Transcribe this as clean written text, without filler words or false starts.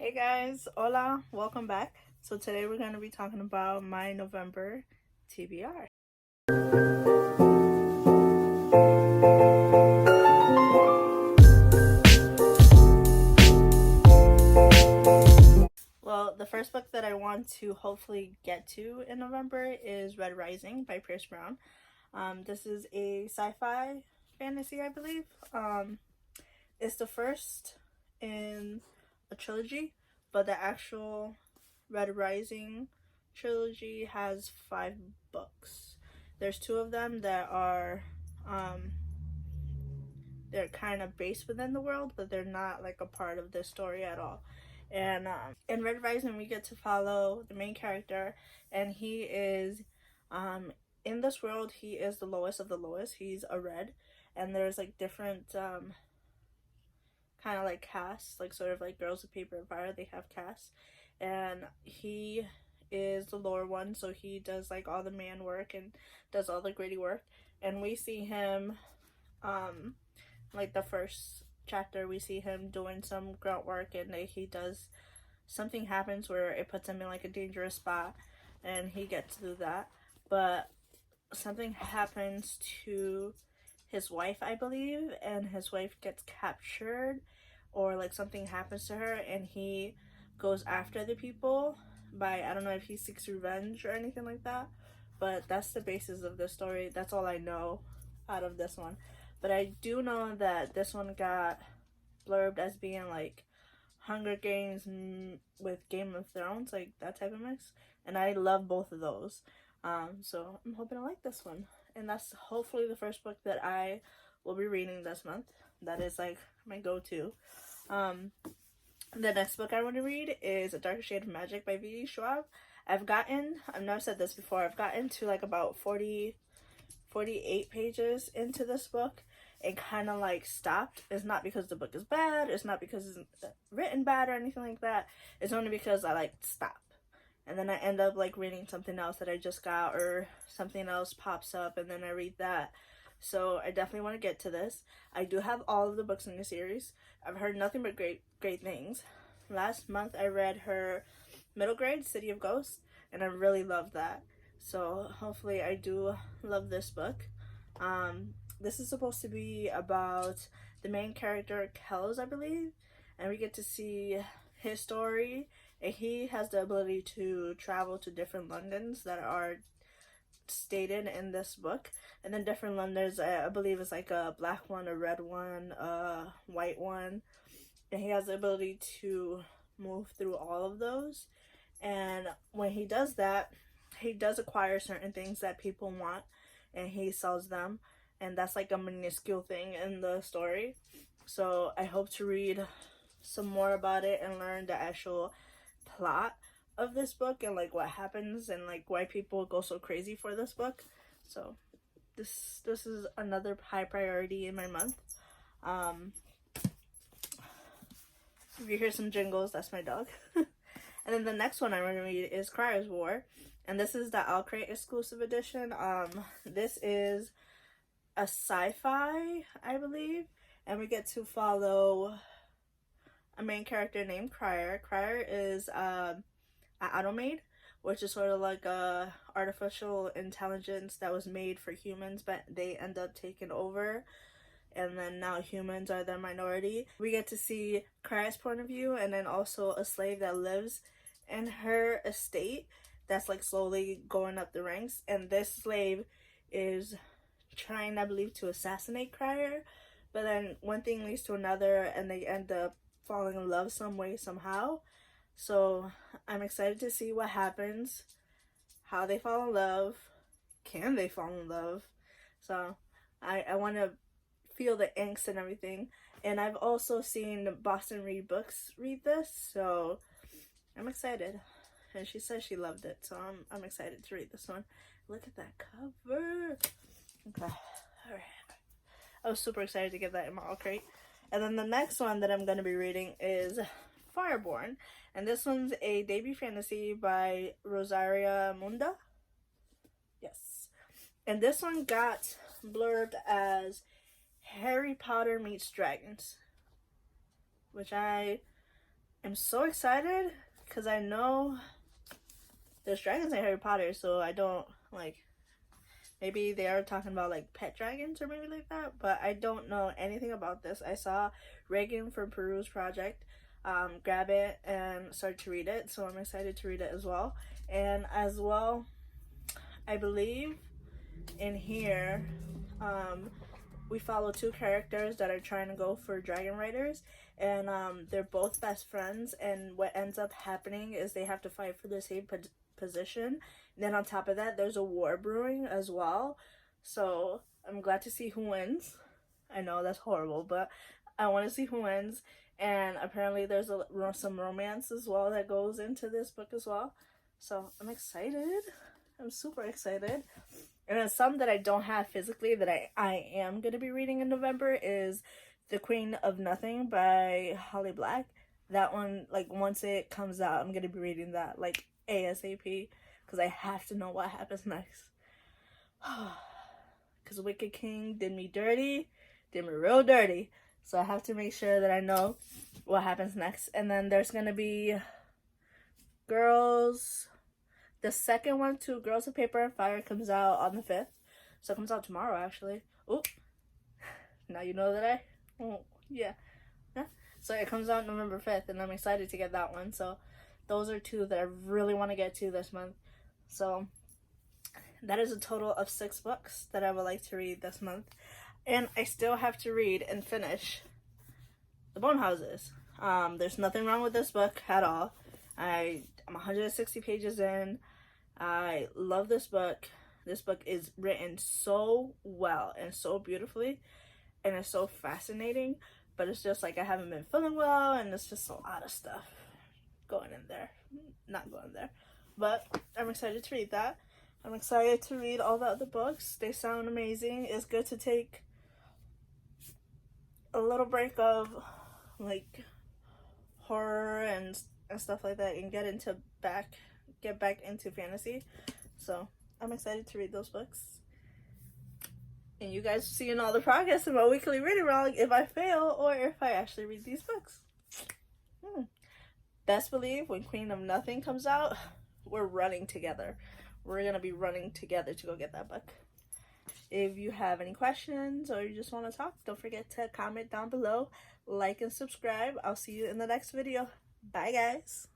Hey guys, hola, welcome back. So today we're going to be talking about my November TBR. Well, the first book that I want to hopefully get to in November is Red Rising by Pierce Brown. This is a sci-fi fantasy, I believe. It's the first in a trilogy, but the actual Red Rising trilogy has 5 books. There's 2 of them that are they're kind of based within the world, but they're not like a part of the story at all. And in Red Rising, we get to follow the main character, and he is in this world. He is the lowest of the lowest. He's a red, and there's like different kind of like castes, like sort of like Girls of Paper and Fire. They have castes, and he is the lower one, so he does like all the man work and does all the gritty work. And we see him like the first chapter, we see him doing some grunt work, and he does something happens where it puts him in like a dangerous spot, and he gets to do that. But something happens to his wife, I believe, and his wife gets captured, or like something happens to her, and he goes after the people by, I don't know if he seeks revenge or anything like that, but that's the basis of the story. That's all I know out of this one. But I do know that this one got blurbed as being like Hunger Games with Game of Thrones, like that type of mix, and I love both of those. So I'm hoping I like this one, and that's hopefully the first book that I will be reading this month. That is like my go-to. The next book I want to read is A Darker Shade of Magic by V.D. Schwab. I've never said this before, I've gotten to like about 48 pages into this book and kind of like stopped. It's not because the book is bad, it's not because it's written bad or anything like that. It's only because I like stop, and then I end up like reading something else that I just got, or something else pops up and then I read that. So I definitely want to get to this. I do have all of the books in the series. I've heard nothing but great things. Last month I read her middle grade, City of Ghosts, and I really loved that. So hopefully I do love this book. This is supposed to be about the main character, Kells, I believe, and we get to see his story, and he has the ability to travel to different Londons that are stated in this book. And then different Londons, I believe, is like a black one, a red one, a white one, and he has the ability to move through all of those. And when he does that, he does acquire certain things that people want, and he sells them, and that's like a minuscule thing in the story. So I hope to read some more about it and learn the actual plot of this book, and like what happens, and like why people go so crazy for this book. So this is another high priority in my month. If you hear some jingles, that's my dog. And then the next one I'm going to read is Crier's War, and this is the Alcrate exclusive edition. This is a sci-fi, I believe, and we get to follow a main character named Crier. Crier is an automaid, which is sort of like a artificial intelligence that was made for humans, but they end up taking over, and then now humans are the minority. We get to see Crier's point of view, and then also a slave that lives in her estate that's like slowly going up the ranks, and this slave is trying, I believe, to assassinate Crier, but then one thing leads to another, and they end up falling in love some way, somehow. So I'm excited to see what happens, how they fall in love, can they fall in love. So I want to feel the angst and everything. And I've also seen Boston Read Books read this, so I'm excited. And she says she loved it, so I'm excited to read this one. Look at that cover. Okay, alright. I was super excited to get that in my crate. And then the next one that I'm going to be reading is Fireborn. And this one's a debut fantasy by Rosaria Munda. Yes. And this one got blurbed as Harry Potter meets dragons, which I I'm so excited because I know there's dragons in Harry Potter, so I don't like. Maybe they are talking about like pet dragons or maybe like that, but I don't know anything about this. I saw Reagan from Peru's project grab it and start to read it, so I'm excited to read it as well. And as well, I believe in here, we follow two characters that are trying to go for dragon riders, and they're both best friends, and what ends up happening is they have to fight for the same position. And then on top of that, there's a war brewing as well, so I'm glad to see who wins. I know that's horrible, but I want to see who wins. And apparently there's some romance as well that goes into this book as well, so I'm excited. I'm super excited. And then some that I don't have physically that I am going to be reading in November is The Queen of Nothing by Holly Black. That one, like, once it comes out, I'm going to be reading that, like, ASAP. Because I have to know what happens next. Because Wicked King did me dirty. Did me real dirty. So I have to make sure that I know what happens next. And then there's going to be Girls... The second one, too, Girls of Paper and Fire, comes out on the 5th. So it comes out tomorrow, actually. Oop. Now you know that yeah. So it comes out November 5th, and I'm excited to get that one. So those are two that I really want to get to this month. So that is a total of 6 books that I would like to read this month. And I still have to read and finish The Bone Houses. There's nothing wrong with this book at all. I'm 160 pages in. I love this book. This book is written so well and so beautifully, and it's so fascinating, but it's just like I haven't been feeling well, and it's just a lot of stuff not going there. But I'm excited to read that. I'm excited to read all the other books. They sound amazing. It's good to take a little break of like horror and stuff like that and get back into fantasy. So I'm excited to read those books. And you guys are seeing all the progress in my weekly reading log if I fail or if I actually read these books. Best believe when Queen of Nothing comes out, we're running together. We're going to be running together to go get that book. If you have any questions or you just want to talk, don't forget to comment down below, like and subscribe. I'll see you in the next video. Bye, guys.